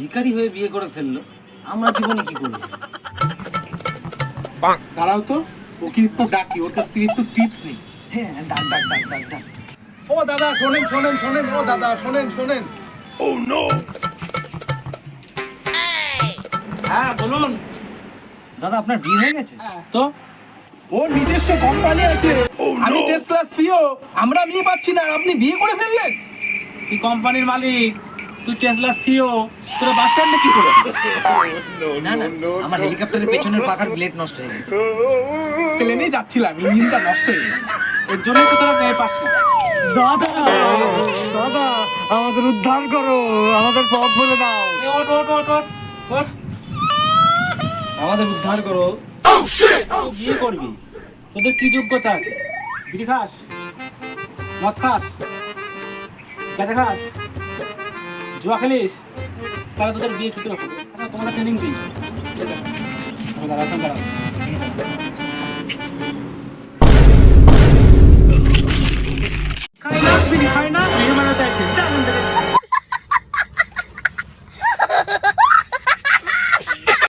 ভিখারি হয়ে বিয়ে করে ফেললো, আমরা জীবনে কি করবো? দাঁড়াও তো, ওকে একটু ডাকি, ওর কাছ থেকে একটু টিপস নিই। হ্যাঁ, ডাক ডাক ডাক ডাক ডাক। ও দাদা শোনেন শোনেন শোনেন, ও দাদা শোনেন শোনেন। হ্যাঁ বলুন দাদা, আপনার বিয়ে হয়ে গেছে? তো ওর নিজস্ব কোম্পানি আছে, আমি টেসলা সিও, আমরা বিয়ে পাচ্ছি না আর আপনি বিয়ে করে ফেললেন। তুই কোম্পানির মালিক, তুই টেসলা সিও, তোরা বাস স্ট্যান্ডে কি করছিস? না না, আমার হেলিকপ্টারের পেছনের পাখার ব্লেড নষ্ট হয়ে গেছে। প্লেনে যাচ্ছিলাম, ইঞ্জিনটা নষ্ট হয়ে গেল। এর জন্যই তো তোরা মেয়ে পাস না। দাদা দাদা, আমাদের উদ্ধার করো, আমাদের পথ বলে দাও, এ ওঠ ওঠ ওঠ ওঠ ওঠ। আমাদের উদ্ধার করো। তুই বিয়ে করবি, তোদের কি যোগ্যতা আছে? বিড়ি খাস, মদ খাস, গাঁজা খাস, জুয়া খেলিস, তাহলে তোদের বিয়ে কি করে হবে? তোমাদের ট্রেনিং দিই। দাঁড়া দাঁড়া।